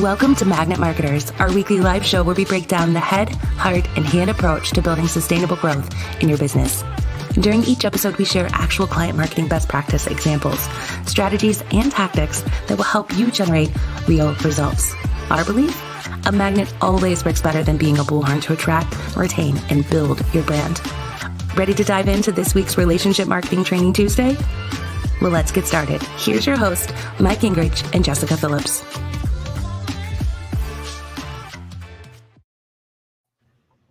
Welcome to Magnet Marketers, our weekly live show where we break down the head, heart, and hand approach to building sustainable growth in your business. During each episode, we share actual client marketing best practice examples, strategies, and tactics that will help you generate real results. Our belief? A magnet always works better than being a bullhorn to attract, retain, and build your brand. Ready to dive into this week's Relationship Marketing Training Tuesday? Well, let's get started. Here's your host, Mike Gingrich and Jessica Phillips.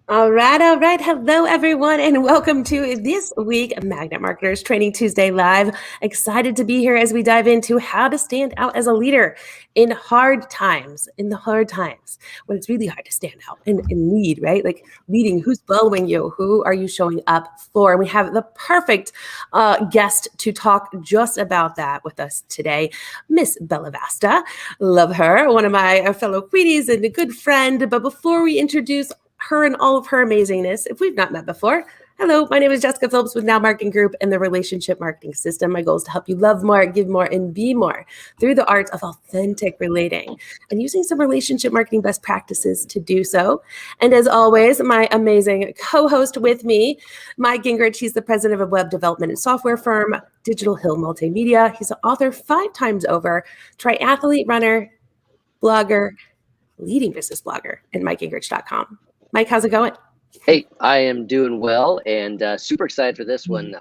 All right. Hello, everyone, and welcome to this week Magnet Marketers Training Tuesday Live. Excited to be here as we dive into how to stand out as a leader in hard times, when it's really hard to stand out and lead, right? Like leading, who's following you? Who are you showing up for? And we have the perfect guest to talk just about that with us today, Miss Bella Vasta. Love her, one of my fellow Queenies and a good friend. But before we introduce her and all of her amazingness, if we've not met before, hello, my name is Jessica Phillips with Now Marketing Group and the Relationship Marketing System. My goal is to help you love more, give more, and be more through the art of authentic relating and using some relationship marketing best practices to do so. And as always, my amazing co-host with me, Mike Gingrich. He's the president of a web development and software firm, Digital Hill Multimedia. He's an author 5 times over, triathlete runner, blogger, leading business blogger, and MikeGingrich.com. Mike, how's it going? Hey, I am doing well and super excited for this one.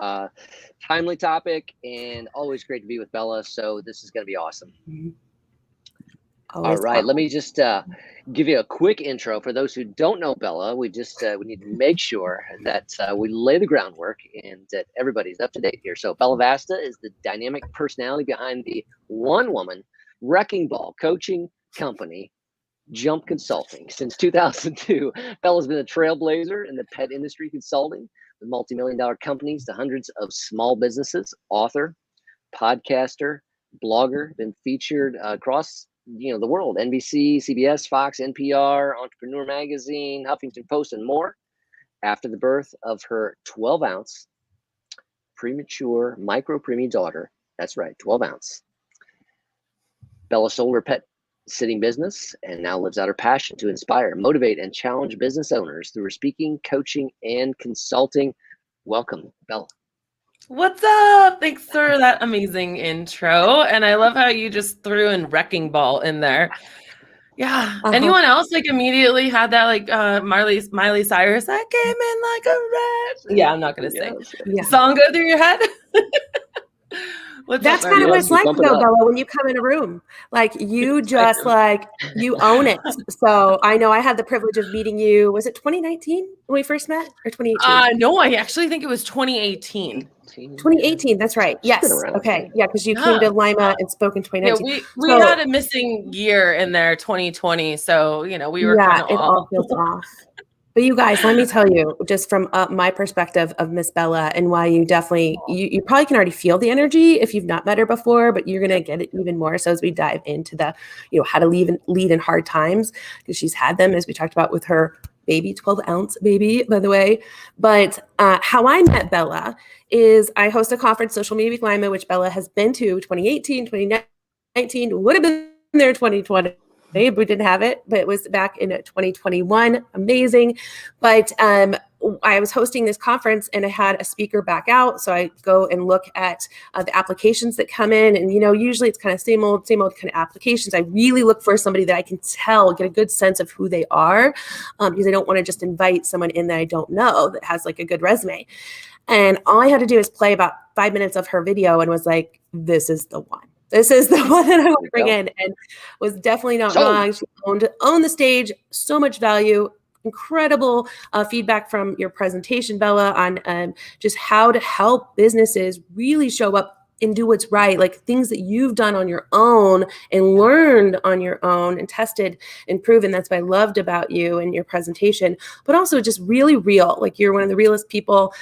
Timely topic and always great to be with Bella. So this is going to be awesome. All right. Let me just give you a quick intro. For those who don't know Bella, we need to make sure that we lay the groundwork and that everybody's up to date here. So Bella Vasta is the dynamic personality behind the one-woman wrecking ball coaching company, Jump Consulting. Since 2002, Bella's been a trailblazer in the pet industry consulting with multi-million-dollar companies to hundreds of small businesses. Author, podcaster, blogger, been featured across the world: NBC, CBS, Fox, NPR, Entrepreneur Magazine, Huffington Post, and more. After the birth of her 12-ounce premature micro-preemie daughter, that's right, 12-ounce, Bella sold her pet sitting business and now lives out her passion to inspire, motivate, and challenge business owners through her speaking, coaching, and consulting. Welcome, Bella. What's up? Thanks for that amazing intro. And I love how you just threw in wrecking ball in there. Yeah. Anyone else immediately had that Miley Cyrus, I came in like a rat? Yeah, I'm not going to sing. Yeah. Song go through your head? That's kind of what it's like though, Bella, when you come in a room, like you just you own it. So I know I had the privilege of meeting you. Was it 2019 when we first met, or 2018? No, I actually think it was 2018. 2018, that's right. Yes. Okay. Yeah, because you came to Lima and spoke in 2019. Yeah, we had a missing year in there, 2020. So, we were kind of it all feels off. But you guys, let me tell you, just from my perspective of Miss Bella and why you definitely, you probably can already feel the energy if you've not met her before, but you're going to get it even more so as we dive into the, how to lead in hard times, because she's had them, as we talked about with her baby, 12-ounce baby, by the way. But how I met Bella is I host a conference, Social Media Week Lima, which Bella has been to 2018, 2019, would have been there 2020. We didn't have it, but it was back in 2021. Amazing. But I was hosting this conference and I had a speaker back out. So I go and look at the applications that come in. And, usually it's kind of same old kind of applications. I really look for somebody that I can get a good sense of who they are, because I don't want to just invite someone in that I don't know that has like a good resume. And all I had to do is play about 5 minutes of her video and was like, this is the one. This is the one that I want to bring in, and was definitely not wrong. She owned the stage, so much value, incredible feedback from your presentation, Bella, on just how to help businesses really show up and do what's right, like things that you've done on your own and learned on your own and tested and proven. That's what I loved about you and your presentation, but also just really real. Like you're one of the realest people.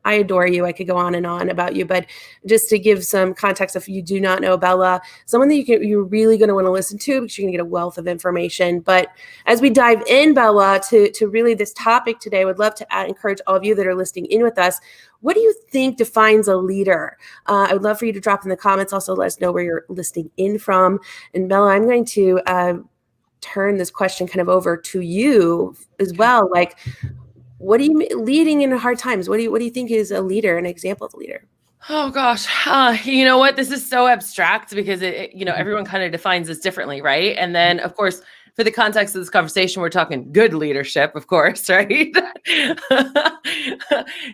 I adore you. I could go on and on about you, but just to give some context, if you do not know Bella, someone that you're really going to want to listen to, because you're going to get a wealth of information. But as we dive in, Bella, to really this topic today, I would love to encourage all of you that are listening in with us. What do you think defines a leader? I would love for you to drop in the comments. Also, let us know where you're listening in from. And Bella, I'm going to turn this question kind of over to you as well. Like, what do you mean leading in hard times? What do you think is a leader, an example of a leader? Oh gosh, you know what? This is so abstract because everyone kind of defines this differently, right? And then, of course, for the context of this conversation, we're talking good leadership, of course, right?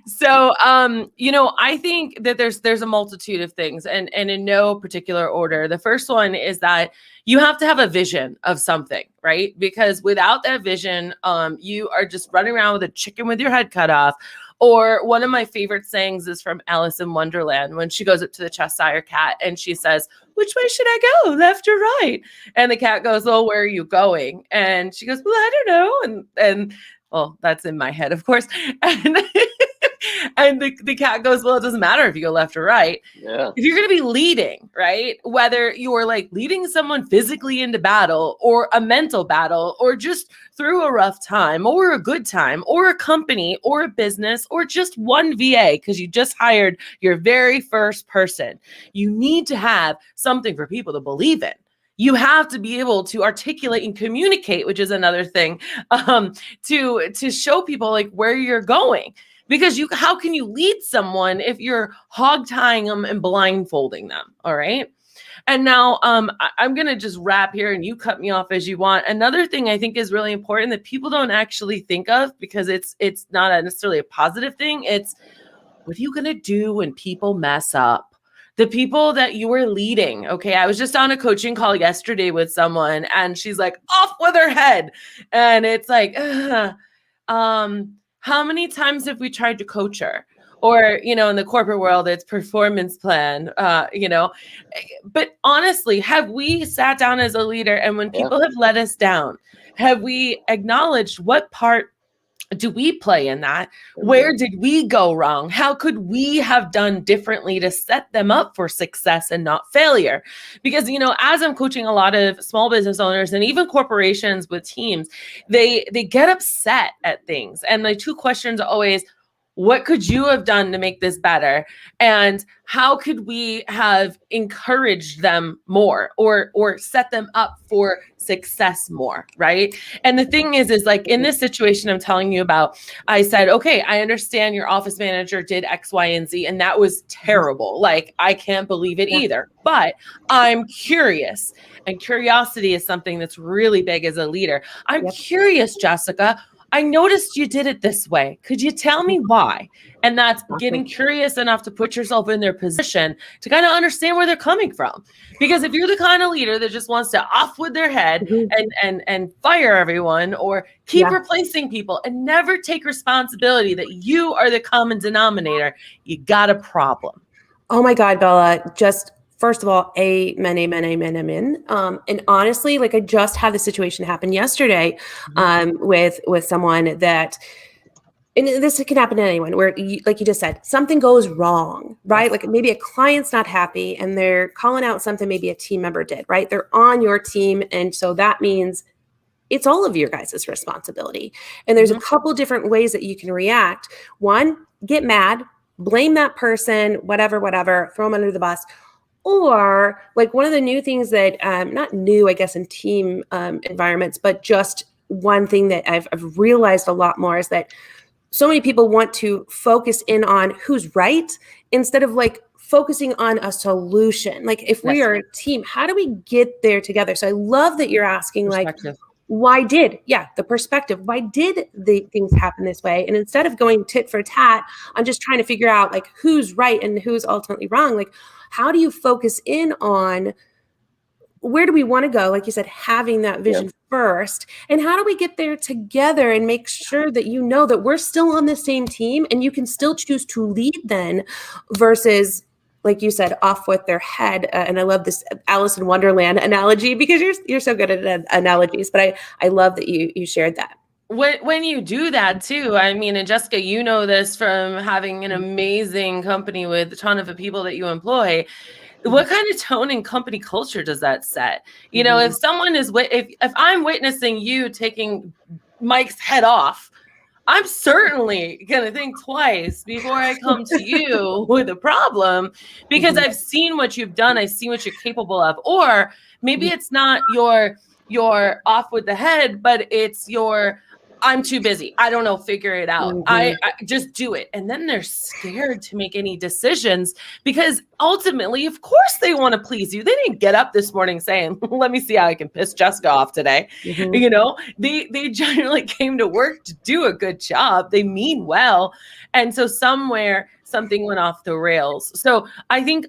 So, I think that there's a multitude of things, and in no particular order. The first one is that you have to have a vision of something, right? Because without that vision, you are just running around with a chicken with your head cut off. Or one of my favorite sayings is from Alice in Wonderland when she goes up to the Cheshire Cat and she says, "Which way should I go, left or right?" And the cat goes, "Well, where are you going?" And she goes, "Well, I don't know." And well, that's in my head, of course. And and the cat goes, "Well, it doesn't matter if you go left or right." Yeah. If you're going to be leading, right? Whether you're like leading someone physically into battle or a mental battle or just through a rough time or a good time or a company or a business or just one VA because you just hired your very first person, you need to have something for people to believe in. You have to be able to articulate and communicate, which is another thing, to show people like where you're going. Because how can you lead someone if you're hog tying them and blindfolding them? All right. And now I'm going to just wrap here and you cut me off as you want. Another thing I think is really important that people don't actually think of because it's not necessarily a positive thing. It's what are you going to do when people mess up? The people that you are leading. Okay. I was just on a coaching call yesterday with someone and she's like off with her head. And it's like, how many times have we tried to coach her? Or, in the corporate world, it's performance plan, but honestly, have we sat down as a leader and when people have let us down, have we acknowledged what part do we play in that? Where did we go wrong? How could we have done differently to set them up for success and not failure? Because, as I'm coaching a lot of small business owners and even corporations with teams, they get upset at things. And the two questions are always, what could you have done to make this better? And how could we have encouraged them more or set them up for success more, right? And the thing is like in this situation I'm telling you about, I said, okay, I understand your office manager did X, Y, and Z, and that was terrible. Like, I can't believe it either, but I'm curious. And curiosity is something that's really big as a leader. I'm curious, Jessica. I noticed you did it this way. Could you tell me why? And that's getting curious enough to put yourself in their position to kind of understand where they're coming from. Because if you're the kind of leader that just wants to off with their head and fire everyone or keep replacing people and never take responsibility that you are the common denominator, you got a problem. Oh my God, Bella, just first of all, amen, amen, amen, amen. And honestly, like I just had the situation happen yesterday with someone that, and this can happen to anyone where, like you just said, something goes wrong, right? Like maybe a client's not happy and they're calling out something maybe a team member did, right? They're on your team. And so that means it's all of your guys' responsibility. And there's a couple different ways that you can react. One, get mad, blame that person, whatever, throw them under the bus. Or like one of the new things that, not new, I guess, in team environments, but just one thing that I've realized a lot more is that so many people want to focus in on who's right instead of like focusing on a solution. Like if we are a team, how do we get there together? So I love that you're asking like, the perspective, why did the things happen this way? And instead of going tit for tat, I'm just trying to figure out like who's right and who's ultimately wrong. Like, how do you focus in on where do we want to go? Like you said, having that vision first. And how do we get there together and make sure that you know that we're still on the same team and you can still choose to lead then versus, like you said, off with their head. And I love this Alice in Wonderland analogy because you're so good at analogies, but I love that you shared that. When you do that too, I mean, and Jessica, you know this from having an amazing company with a ton of the people that you employ. What kind of tone and company culture does that set? You know, if someone is, if I'm witnessing you taking Mike's head off, I'm certainly going to think twice before I come to you with a problem because I've seen what you've done. I've seen what you're capable of. Or maybe it's not your your off with the head, but it's your I'm too busy. I don't know. Figure it out. I just do it. And then they're scared to make any decisions because ultimately, of course, they want to please you. They didn't get up this morning saying, let me see how I can piss Jessica off today. You know, they generally came to work to do a good job. They mean well. And so somewhere something went off the rails. So I think,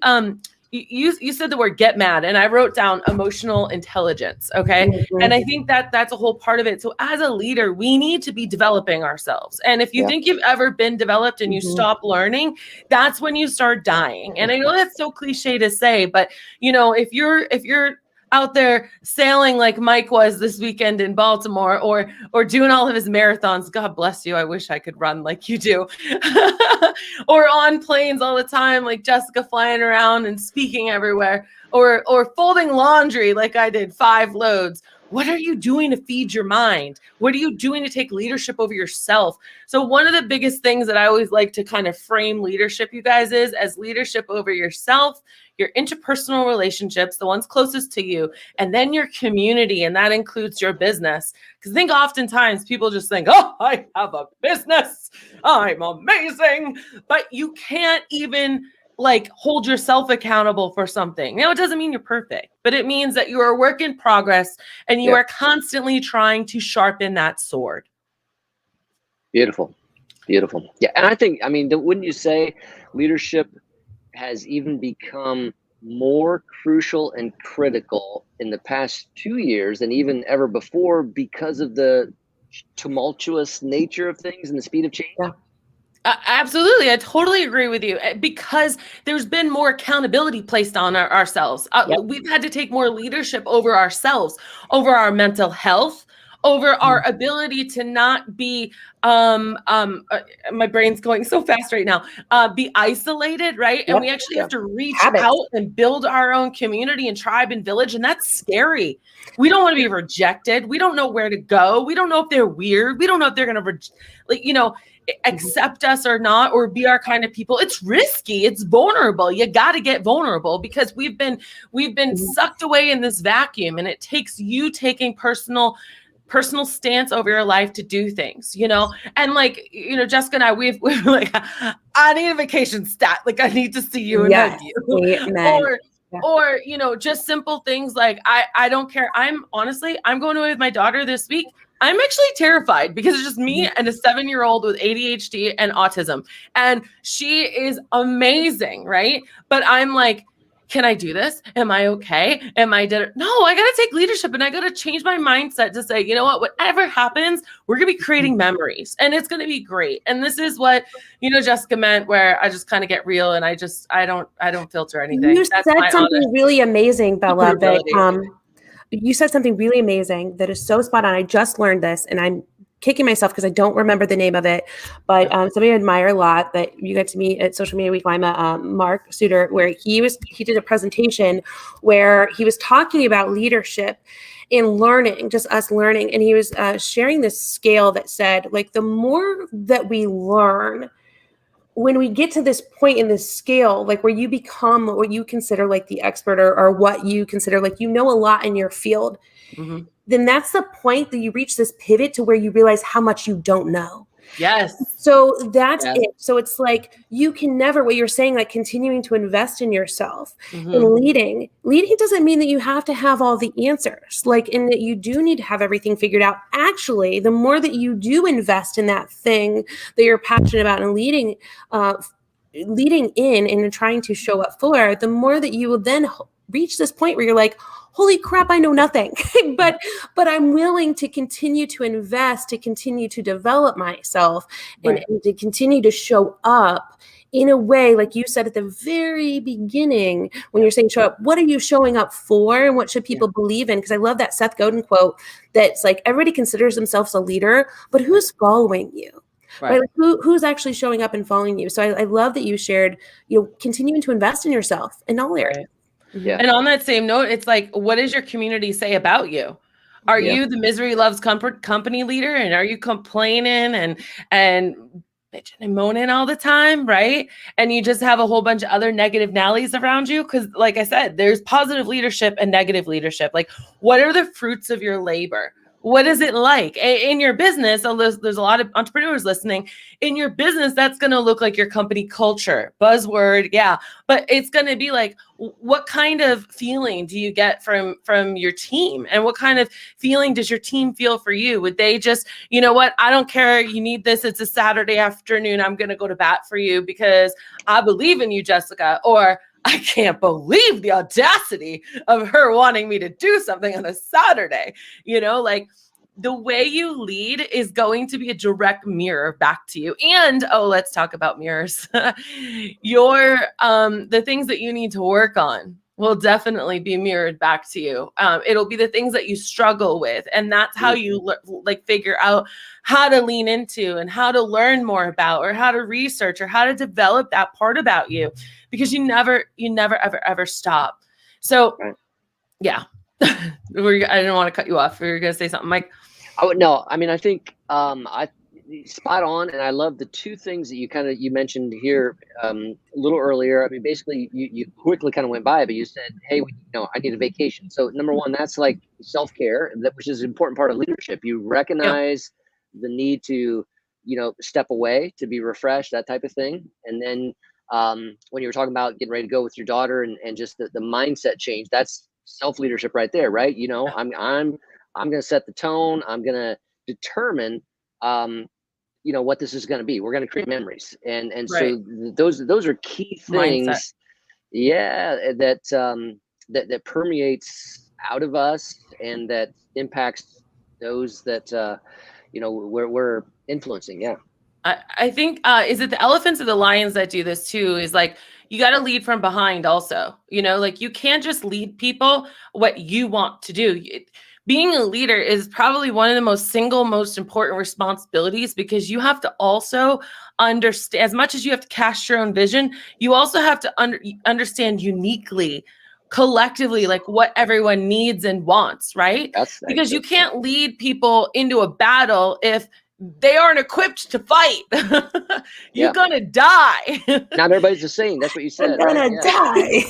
you said the word get mad, and I wrote down emotional intelligence. Okay. And I think that that's a whole part of it. So as a leader, we need to be developing ourselves. And if you think you've ever been developed and you stop learning, that's when you start dying. And I know that's so cliche to say, but you know, if you're out there sailing like Mike was this weekend in Baltimore, or doing all of his marathons, God bless you. I wish I could run like you do. Or on planes all the time, like Jessica, flying around and speaking everywhere, or folding laundry like I did 5 loads. What are you doing to feed your mind? What are you doing to take leadership over yourself? So one of the biggest things that I always like to kind of frame leadership, you guys, is as leadership over yourself, your interpersonal relationships, the ones closest to you, and then your community. And that includes your business. Because I think oftentimes people just think, oh, I have a business. I'm amazing. But you can't even like hold yourself accountable for something. Now, it doesn't mean you're perfect, but it means that you are a work in progress and you are constantly trying to sharpen that sword. Beautiful. Beautiful. Yeah. And I think, I mean, wouldn't you say leadership has even become more crucial and critical in the past 2 years than even ever before because of the tumultuous nature of things and the speed of change? Yeah. Absolutely. I totally agree with you because there's been more accountability placed on ourselves. We've had to take more leadership over ourselves, over our mental health, over our ability to not be, my brain's going so fast right now, be isolated, right? And we actually have to reach out and build our own community and tribe and village. And that's scary. We don't want to be rejected. We don't know where to go. We don't know if they're weird. We don't know if they're going to, accept us or not, or be our kind of people. It's risky. It's vulnerable. You got to get vulnerable because we've been sucked away in this vacuum, and it takes you taking personal stance over your life to do things, and Jessica and I, we've like, I need a vacation stat. Like I need to see you and hug you. Or, just simple things like, I don't care. I'm going away with my daughter this week. I'm actually terrified because it's just me and a 7-year-old with ADHD and autism. And she is amazing, right? But I'm like, can I do this? Am I okay? No, I got to take leadership and I got to change my mindset to say, you know what, whatever happens, we're going to be creating memories and it's going to be great. And this is what, Jessica meant, where I just kind of get real and I don't filter anything. You said something really amazing, Bella, you said something really amazing that is so spot on. I just learned this and I'm kicking myself because I don't remember the name of it, but somebody I admire a lot that you got to meet at Social Media Week, Lima, Mark Suter, where he did a presentation where he was talking about leadership and learning, just us learning. And he was sharing this scale that said, like, the more that we learn, when we get to this point in this scale, like where you become what you consider like the expert or what you consider like, a lot in your field, then that's the point that you reach this pivot to where you realize how much you don't know. Yes. So that's it. So it's like, you can never, what you're saying, like continuing to invest in yourself and leading doesn't mean that you have to have all the answers, like, and that you do need to have everything figured out. Actually, the more that you do invest in that thing that you're passionate about and leading in and trying to show up for, the more that you will then reach this point where you're like, holy crap, I know nothing, but I'm willing to continue to invest, to continue to develop myself and to continue to show up in a way, like you said at the very beginning, when you're saying show up, what are you showing up for and what should people believe in? Because I love that Seth Godin quote that's like, everybody considers themselves a leader, but who's following you? Right? Like who's actually showing up and following you? So I love that you shared, continuing to invest in yourself in all areas. Yeah. And on that same note, it's like, what does your community say about you? Are you the misery loves comfort company leader? And are you complaining and bitching and moaning all the time, right? And you just have a whole bunch of other negative Nellies around you. Because like I said, there's positive leadership and negative leadership. Like, what are the fruits of your labor? What is it like in your business? There's a lot of entrepreneurs listening. In your business, that's going to look like your company culture, buzzword. Yeah. But it's going to be like, what kind of feeling do you get from your team? And what kind of feeling does your team feel for you? Would they just, you know what, I don't care, you need this, it's a Saturday afternoon, I'm going to go to bat for you because I believe in you, Jessica? Or I can't believe the audacity of her wanting me to do something on a Saturday. You know, like, the way you lead is going to be a direct mirror back to you. And let's talk about mirrors. The things that you need to work on will definitely be mirrored back to you. It'll be the things that you struggle with, and that's how you figure out how to lean into and how to learn more about, or how to research, or how to develop that part about you, because you never ever stop. So, yeah. I didn't want to cut you off. We were going to say something, Mike. Oh, no, I mean, I think I spot on, and I love the two things that you mentioned here a little earlier. I mean, basically, you quickly kind of went by, but you said, "Hey, I need a vacation." So number one, that's like self-care, which is an important part of leadership. You recognize the need to step away, to be refreshed, that type of thing. And then when you were talking about getting ready to go with your daughter and just the mindset change, that's self-leadership right there, right? I'm going to set the tone. I'm going to determine, what this is going to be. We're going to create memories, and so those are key things. Mindset. Yeah, that permeates out of us, and that impacts those that we're influencing. Yeah. I think is it the elephants or the lions that do this too? Is like, you got to lead from behind also. Like, you can't just lead people what you want to do. Being a leader is probably one of the most important responsibilities, because you have to also understand, as much as you have to cast your own vision, you also have to understand uniquely, collectively, like what everyone needs and wants, right? Because you can't lead people into a battle if they aren't equipped to fight. You're gonna die. Not everybody's the same. That's what you said. You're gonna die.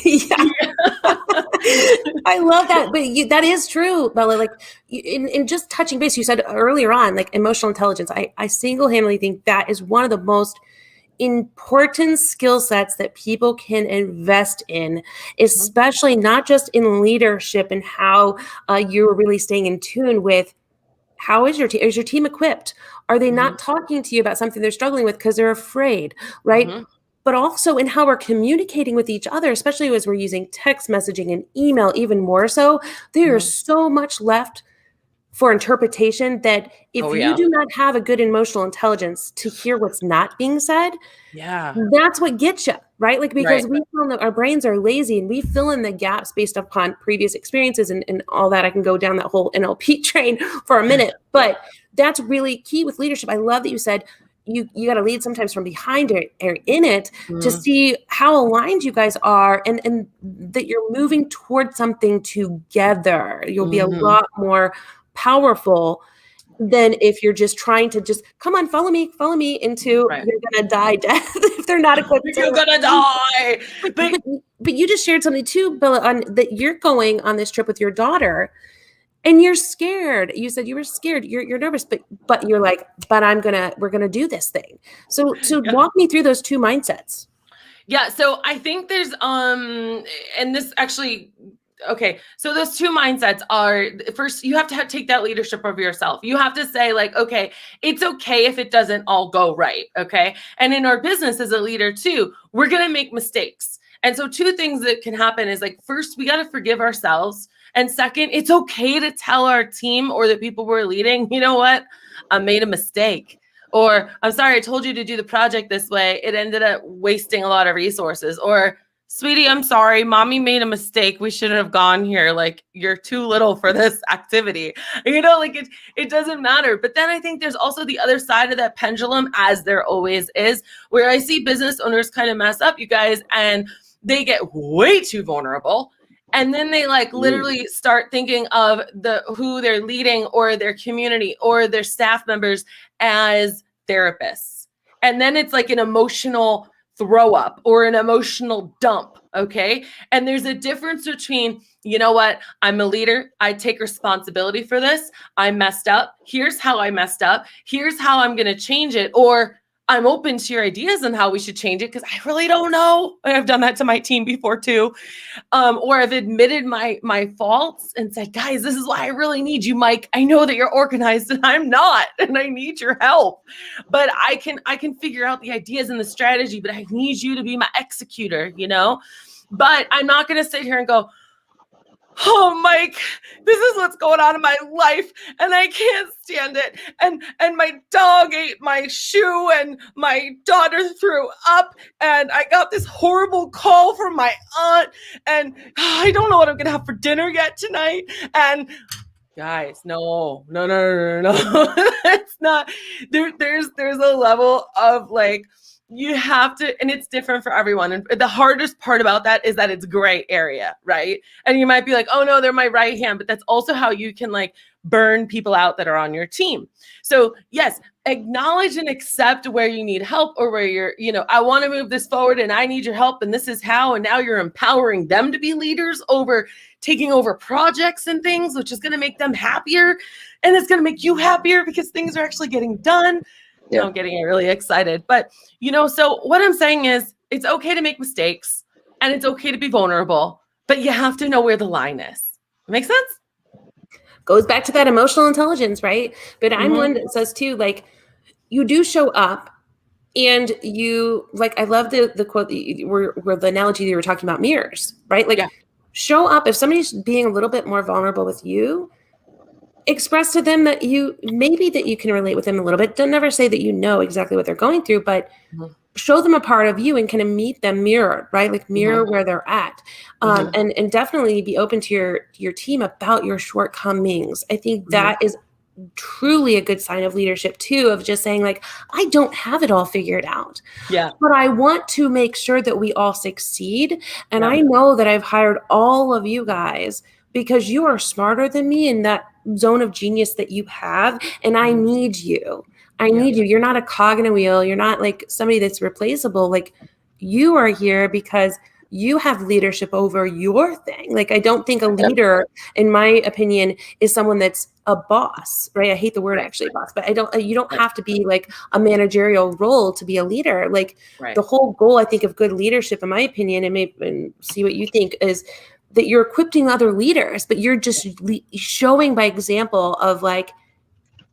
I love that, but that is true, Bella. Like, in just touching base, you said earlier on, like, emotional intelligence. I single-handedly think that is one of the most important skill sets that people can invest in, especially not just in leadership and how you're really staying in tune with. How is your team? Is your team equipped? Are they not talking to you about something they're struggling with because they're afraid, right? But also in how we're communicating with each other, especially as we're using text messaging and email even more so. There's so much left for interpretation that if you do not have a good emotional intelligence to hear what's not being said, that's what gets you, right? Like, because we feel that our brains are lazy and we fill in the gaps based upon previous experiences and all that. I can go down that whole NLP train for a minute, but that's really key with leadership. I love that you said you got to lead sometimes from behind or in it to see how aligned you guys are, and that you're moving towards something together. You'll be a lot more powerful than if you're just trying to just, come on, follow me into you're gonna die death if they're not equipped. You're gonna die. But you just shared something too, Bella, on that you're going on this trip with your daughter and you're scared. You said you were scared. You're nervous, but you're like, we're gonna do this thing. So walk me through those two mindsets. Yeah. So I think there's and this actually. Okay, so those two mindsets are, first, you have to take that leadership over yourself. You have to say, like, okay, it's okay if it doesn't all go right, okay? And in our business as a leader too, we're going to make mistakes. And so two things that can happen is, like, first, we got to forgive ourselves. And second, it's okay to tell our team or the people we're leading, you know what, I made a mistake. Or, I'm sorry, I told you to do the project this way. It ended up wasting a lot of resources. Or, sweetie, I'm sorry, mommy made a mistake. We shouldn't have gone here. Like, you're too little for this activity. Like, it doesn't matter. But then I think there's also the other side of that pendulum, as there always is, where I see business owners kind of mess up, you guys, and they get way too vulnerable. And then they literally start thinking of who they're leading or their community or their staff members as therapists. And then it's like an emotional throw up or an emotional dump. Okay. And there's a difference between, you know what, I'm a leader. I take responsibility for this. I messed up. Here's how I messed up. Here's how I'm going to change it. Or I'm open to your ideas on how we should change it because I really don't know. And I've done that to my team before too. Or I've admitted my faults and said, guys, this is why I really need you, Mike. I know that you're organized and I'm not, and I need your help. But I can figure out the ideas and the strategy, but I need you to be my executor, you know? But I'm not going to sit here and go, oh, Mike, this is what's going on in my life and I can't stand it. And my dog ate my shoe and my daughter threw up and I got this horrible call from my aunt and I don't know what I'm going to have for dinner yet tonight. And guys, no. It's not. There's a level of like, you have to, and it's different for everyone. And the hardest part about that is that it's gray area, right? And you might be like, oh no, they're my right hand, but that's also how you can like burn people out that are on your team. So yes, acknowledge and accept where you need help or where you're, I want to move this forward and I need your help and this is how, and now you're empowering them to be leaders over taking over projects and things, which is going to make them happier. And it's going to make you happier because things are actually getting done. Yeah. I'm getting really excited. But, so what I'm saying is it's okay to make mistakes and it's okay to be vulnerable, but you have to know where the line is. Make sense? Goes back to that emotional intelligence, right? But I'm one that says too, like, you do show up and you, like, I love the quote where the analogy that you were talking about mirrors, right? Like, show up. If somebody's being a little bit more vulnerable with you, express to them that you can relate with them a little bit. Don't never say that you know exactly what they're going through, but show them a part of you and kind of meet them mirrored, right? Like mirror where they're at. And definitely be open to your team about your shortcomings. I think that is truly a good sign of leadership too, of just saying like, I don't have it all figured out. Yeah. But I want to make sure that we all succeed. And I know that I've hired all of you guys because you are smarter than me in that zone of genius that you have. And I need you. I need you. You're not a cog in a wheel. You're not like somebody that's replaceable. Like you are here because you have leadership over your thing. Like, I don't think a leader, in my opinion, is someone that's a boss, right? I hate the word actually boss, but you don't have to be like a managerial role to be a leader. Like the whole goal, I think, of good leadership, in my opinion, and see what you think, is that you're equipping other leaders, but you're just showing by example of like,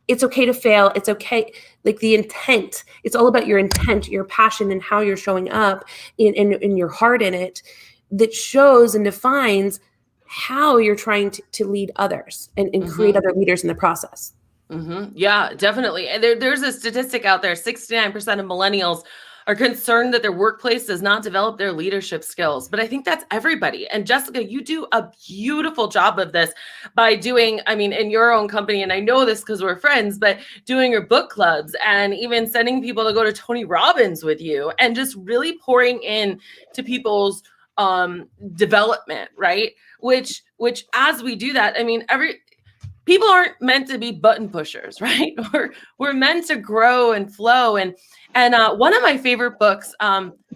it's okay to fail. It's okay. Like the intent, it's all about your intent, your passion, and how you're showing up in your heart in it, that shows and defines how you're trying to lead others and create other leaders in the process. Yeah, definitely. And there's a statistic out there, 69% of millennials are concerned that their workplace does not develop their leadership skills. But I think that's everybody. And Jessica, you do a beautiful job of this by doing, in your own company, and I know this because we're friends, but doing your book clubs and even sending people to go to Tony Robbins with you and just really pouring in to people's development, right? Which as we do that, people aren't meant to be button pushers, right? We're meant to grow and flow. And one of my favorite books,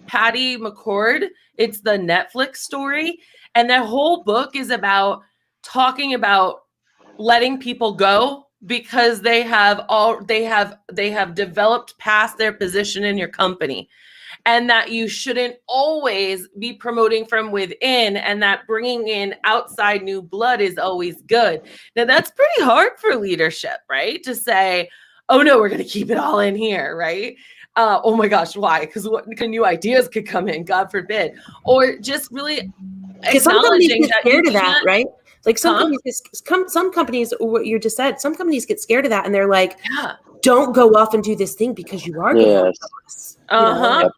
Patty McCord, it's the Netflix story. And that whole book is about talking about letting people go because they have developed past their position in your company. And that you shouldn't always be promoting from within, and that bringing in outside new blood is always good. Now, that's pretty hard for leadership, right? To say, oh, no, we're going to keep it all in here, right? Oh, my gosh, why? Because what new ideas could come in, God forbid. Or just really acknowledging that scared of that, right? Like some companies, what you just said, some companies get scared of that, and they're like, don't go off and do this thing because you are going to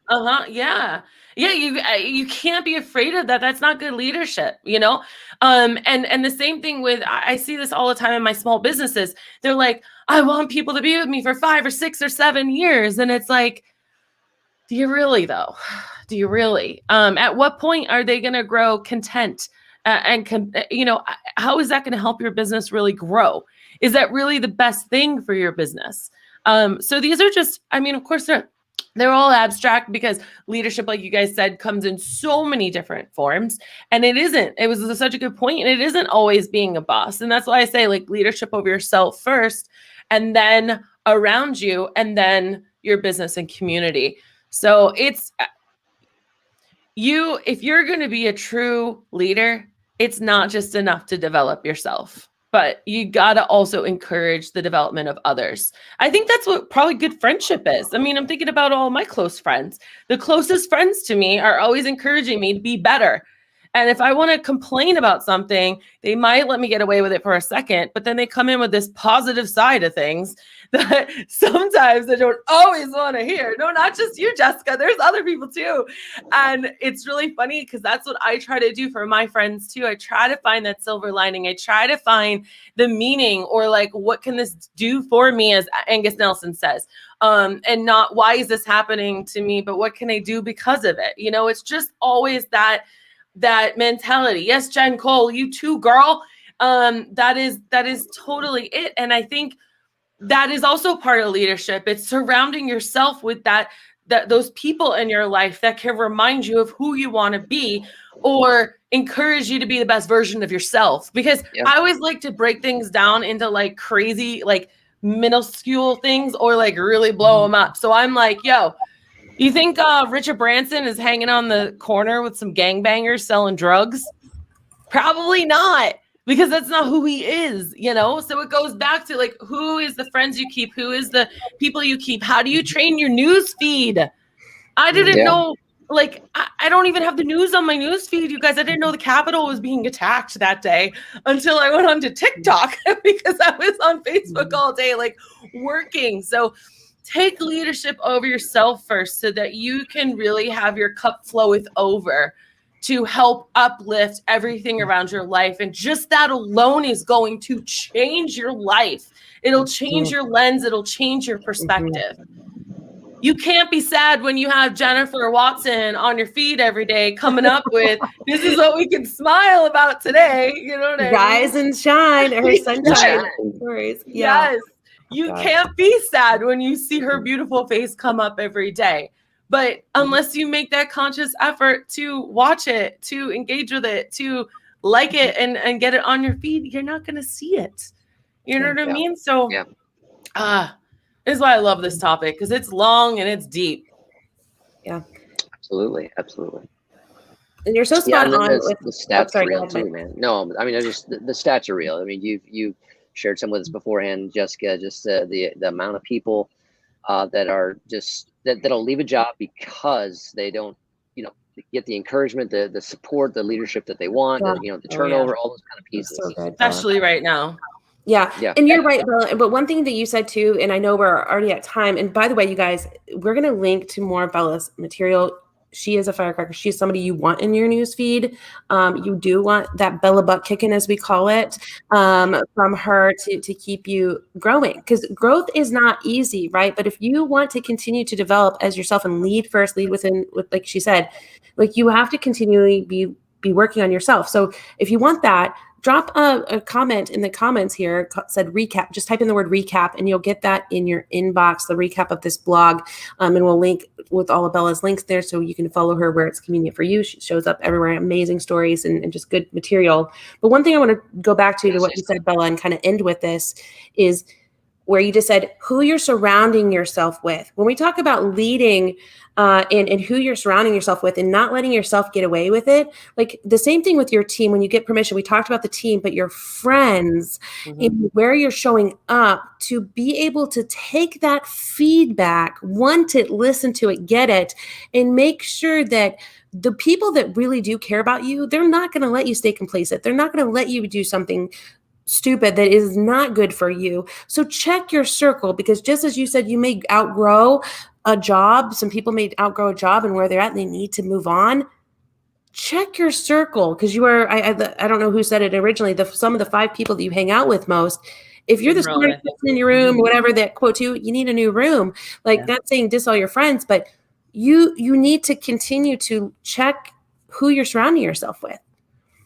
Yeah. You can't be afraid of that. That's not good leadership, and the same thing with, I see this all the time in my small businesses. They're like, I want people to be with me for 5 or 6 or 7 years. And it's like, do you really though? Do you really? At what point are they going to grow content? How is that going to help your business really grow? Is that really the best thing for your business? So these are just, of course, They're all abstract because leadership, like you guys said, comes in so many different forms. And it was such a good point. And it isn't always being a boss. And that's why I say like leadership over yourself first, and then around you, and then your business and community. So it's if you're going to be a true leader, it's not just enough to develop yourself, but you got to also encourage the development of others. I think that's what probably good friendship is. I mean, I'm thinking about all my close friends. The closest friends to me are always encouraging me to be better. And if I want to complain about something, they might let me get away with it for a second, but then they come in with this positive side of things that sometimes I don't always want to hear. No, not just you, Jessica. There's other people too. And it's really funny because that's what I try to do for my friends too. I try to find that silver lining. I try to find the meaning, or like, what can this do for me, as Angus Nelson says, and not why is this happening to me, but what can I do because of it? It's just always that mentality. Yes, Jen Cole, you too, girl. That is totally it. And I think that is also part of leadership. It's surrounding yourself with those people in your life that can remind you of who you want to be, or encourage you to be the best version of yourself. Because I always like to break things down into like crazy, like minuscule things, or like really blow them up. So I'm like, yo, you think Richard Branson is hanging on the corner with some gangbangers selling drugs? Probably not, because that's not who he is, So it goes back to like, who is the friends you keep? Who is the people you keep? How do you train your news feed? I didn't know, like, I don't even have the news on my news feed, you guys. I didn't know the Capitol was being attacked that day until I went on to TikTok because I was on Facebook all day, like working. So take leadership over yourself first, so that you can really have your cup floweth over to help uplift everything around your life. And just that alone is going to change your life. It'll change your lens. It'll change your perspective. You can't be sad when you have Jennifer Watson on your feed every day coming up with, this is what we can smile about today. You know what I mean? Rise and shine, or sunshine stories. Yeah. Yes. You can't be sad when you see her beautiful face come up every day. But unless you make that conscious effort to watch it, to engage with it, to like it and get it on your feed, you're not going to see it. You know what I mean? So this is why I love this topic, because it's long and it's deep. Yeah. Absolutely. And you're so spot on with the stats are real too, man. No, I mean, the stats are real. I mean, you shared some with us beforehand, Jessica, just the amount of people that are just that'll leave a job because they don't, get the encouragement, the support, the leadership that they want, the turnover, all those kind of pieces. So good, especially right now. Yeah. And you're right, Bella. But one thing that you said too, and I know we're already at time, and by the way, you guys, we're going to link to more of Bella's material. She is a firecracker. She's somebody you want in your news feed. You do want that Bella butt kicking, as we call it, from her to keep you growing, because growth is not easy, right? But if you want to continue to develop as yourself and lead within, like she said, like you have to continually be working on yourself. So if you want that, drop a comment in the comments here, said recap. Just type in the word recap and you'll get that in your inbox, the recap of this blog. And we'll link with all of Bella's links there so you can follow her where it's convenient for you. She shows up everywhere, amazing stories and just good material. But one thing I want to go back to what you said, Bella, and kind of end with this is where you just said who you're surrounding yourself with. When we talk about leading and who you're surrounding yourself with and not letting yourself get away with it, like the same thing with your team. When you get permission, we talked about the team, but your friends and where you're showing up, to be able to take that feedback, want it, listen to it, get it, and make sure that the people that really do care about you, they're not going to let you stay complacent. They're not going to let you do something stupid that is not good for you. So check your circle, because just as you said, you may outgrow a job. Some people may outgrow a job and where they're at, and they need to move on. Check your circle, because you are, I don't know who said it originally, some of the 5 people that you hang out with most. If you're the smartest person in your room, whatever that quote to, you need a new room. Like not saying diss all your friends, but you need to continue to check who you're surrounding yourself with.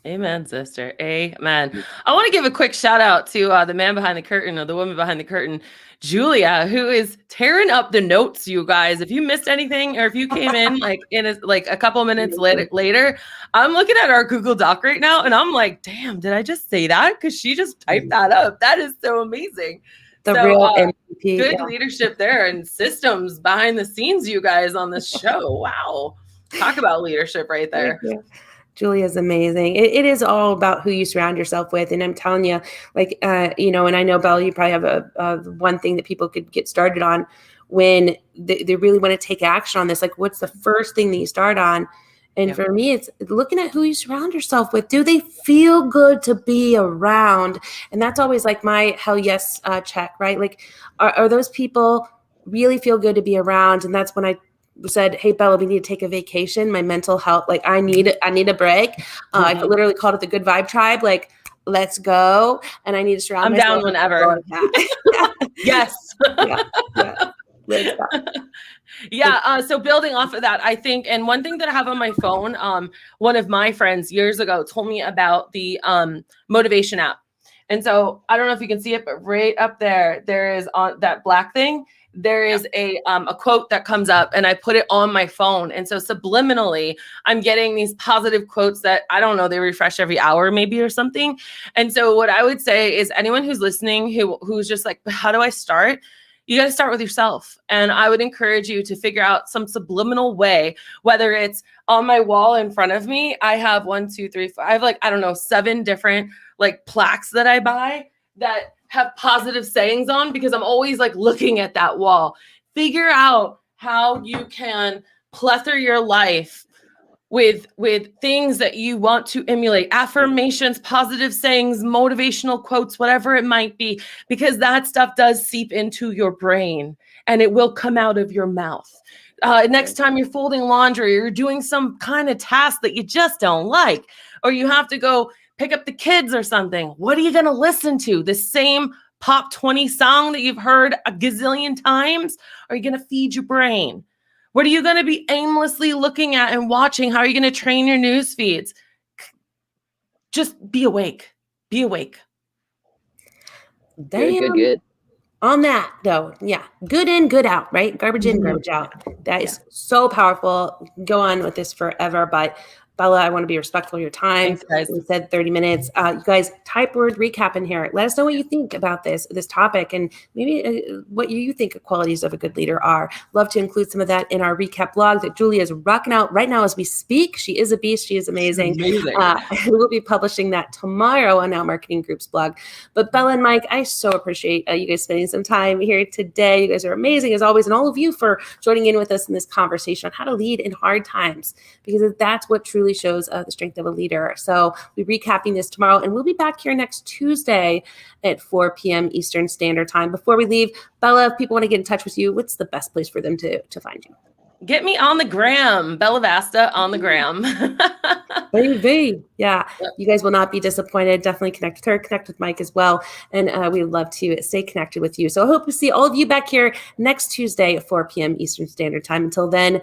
Amen, sister. Amen. I want to give a quick shout out to the man behind the curtain, or the woman behind the curtain, Julia, who is tearing up the notes, you guys. If you missed anything, or if you came in like a couple minutes later, I'm looking at our Google Doc right now, and I'm like, damn, did I just say that? Because she just typed that up. That is so amazing. Real MVP. Good leadership there, and systems behind the scenes, you guys, on this show. Wow. Talk about leadership right there. Julia's amazing. It is all about who you surround yourself with. And I'm telling you, like, and I know, Bella, you probably have a one thing that people could get started on when they really want to take action on this. Like, what's the first thing that you start on? And for me, it's looking at who you surround yourself with. Do they feel good to be around? And that's always like my hell yes check, right? Like, are those people really feel good to be around? And that's when I said, hey, Bella, we need to take a vacation. My mental health, like I need a break. I literally called it the Good Vibe Tribe. Like, let's go. And I need to surround myself. I'm down whenever. Yes. So building off of that, I think, and one thing that I have on my phone, one of my friends years ago told me about the motivation app. And so I don't know if you can see it, but right up there is on that black thing. There is a quote that comes up, and I put it on my phone. And so subliminally, I'm getting these positive quotes that, I don't know, they refresh every hour maybe or something. And so what I would say is anyone who's listening, who's just like, how do I start? You got to start with yourself. And I would encourage you to figure out some subliminal way, whether it's on my wall in front of me. I have 1, 2, 3, 4, I have like, I don't know, 7 different like plaques that I buy that have positive sayings on, because I'm always like looking at that wall. Figure out how you can plethora your life with things that you want to emulate, affirmations, positive sayings, motivational quotes, whatever it might be, because that stuff does seep into your brain and it will come out of your mouth. Next time you're folding laundry, or you're doing some kind of task that you just don't like, or you have to go pick up the kids or something, what are you going to listen to? The same Pop 20 song that you've heard a gazillion times? Or are you going to feed your brain? What are you going to be aimlessly looking at and watching? How are you going to train your news feeds? Just be awake. Be awake. Damn. Good. On that, though, yeah, good in, good out, right? Garbage in, garbage out. That is so powerful. Go on with this forever, but Bella, I want to be respectful of your time. Thanks, guys. We said 30 minutes. You guys, type word recap in here. Let us know what you think about this topic, and maybe what you think the qualities of a good leader are. Love to include some of that in our recap blog that Julia is rocking out right now as we speak. She is a beast. She is amazing. We'll be publishing that tomorrow on Now Marketing Group's blog. But Bella and Mike, I so appreciate you guys spending some time here today. You guys are amazing as always, and all of you for joining in with us in this conversation on how to lead in hard times, because that's what truly shows the strength of a leader. So we'll be recapping this tomorrow, and we'll be back here next Tuesday at 4 p.m. Eastern Standard Time. Before we leave, Bella, if people want to get in touch with you, what's the best place for them to find you? Get me on the gram, Bella Vasta on the gram. Baby. Yeah, you guys will not be disappointed. Definitely connect with her, connect with Mike as well. And we would love to stay connected with you. So I hope to see all of you back here next Tuesday at 4 p.m. Eastern Standard Time. Until then,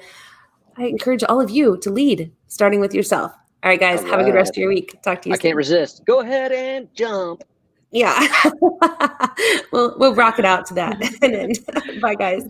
I encourage all of you to lead, starting with yourself. All right, guys, have a good rest of your week. Talk to you soon. Can't resist. Go ahead and jump. Yeah. We'll rock it out to that. And then, bye, guys.